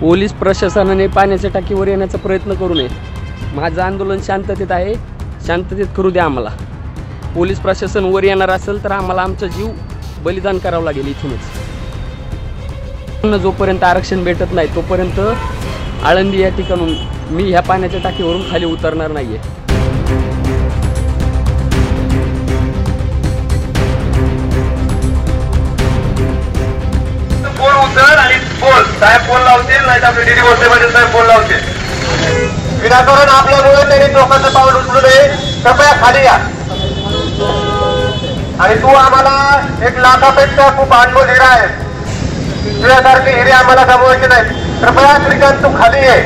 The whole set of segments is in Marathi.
पोलीस प्रशासनाने पाण्याच्या टाकीवर येण्याचा प्रयत्न करू नये। माझं आंदोलन शांततेत आहे, शांततेत करू द्या आम्हाला। पोलीस प्रशासन वर येणार असेल तर आम्हाला आमचा जीव बलिदान करावं लागेल इथूनच। जोपर्यंत आरक्षण भेटत नाही तोपर्यंत आळंदी या ठिकाणून मी ह्या पाण्याच्या टाकीवरून खाली उतरणार नाहीये। फोन उचल आणि बोल, साहेब फोन लावतील नाही तर आपले डीडी भोसले पाटील साहेब फोन लावतील। विनाकारण आपल्यामुळे त्यांनी लोकांचं पाऊल उचलू नये, कृपया खाली या। आणि तू आम्हाला 1 लाखापेक्षा खूप अनमोल हिरा आहे, तुझ्यासारखे हिरे आम्हाला गमवायचे नाही। कृपया श्रीकांत तू खाली ये,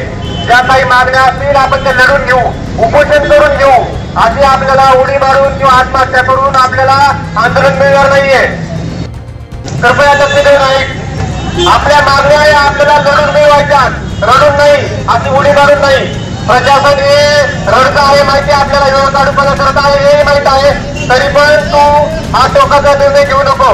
ज्या काही मागण्या असतील आपण त्या लढून घेऊ, उपोषण करून घेऊ। अशी आपल्याला उडी मारून किंवा आत्महत्या करून आपल्याला आंदोलन मिळणार नाहीये। कृपया दक्षिण नाही, आपल्या मागण्या आपल्याला लढून मिळवायच्या, रडून नाही, अशी उडी मारून नाही। प्रशासन हे रडत आहे माहिती, आपल्याला काढूपणा करत आहे हे माहित आहे, तरी पण तू हा टोकाचा निर्णय घेऊ नको।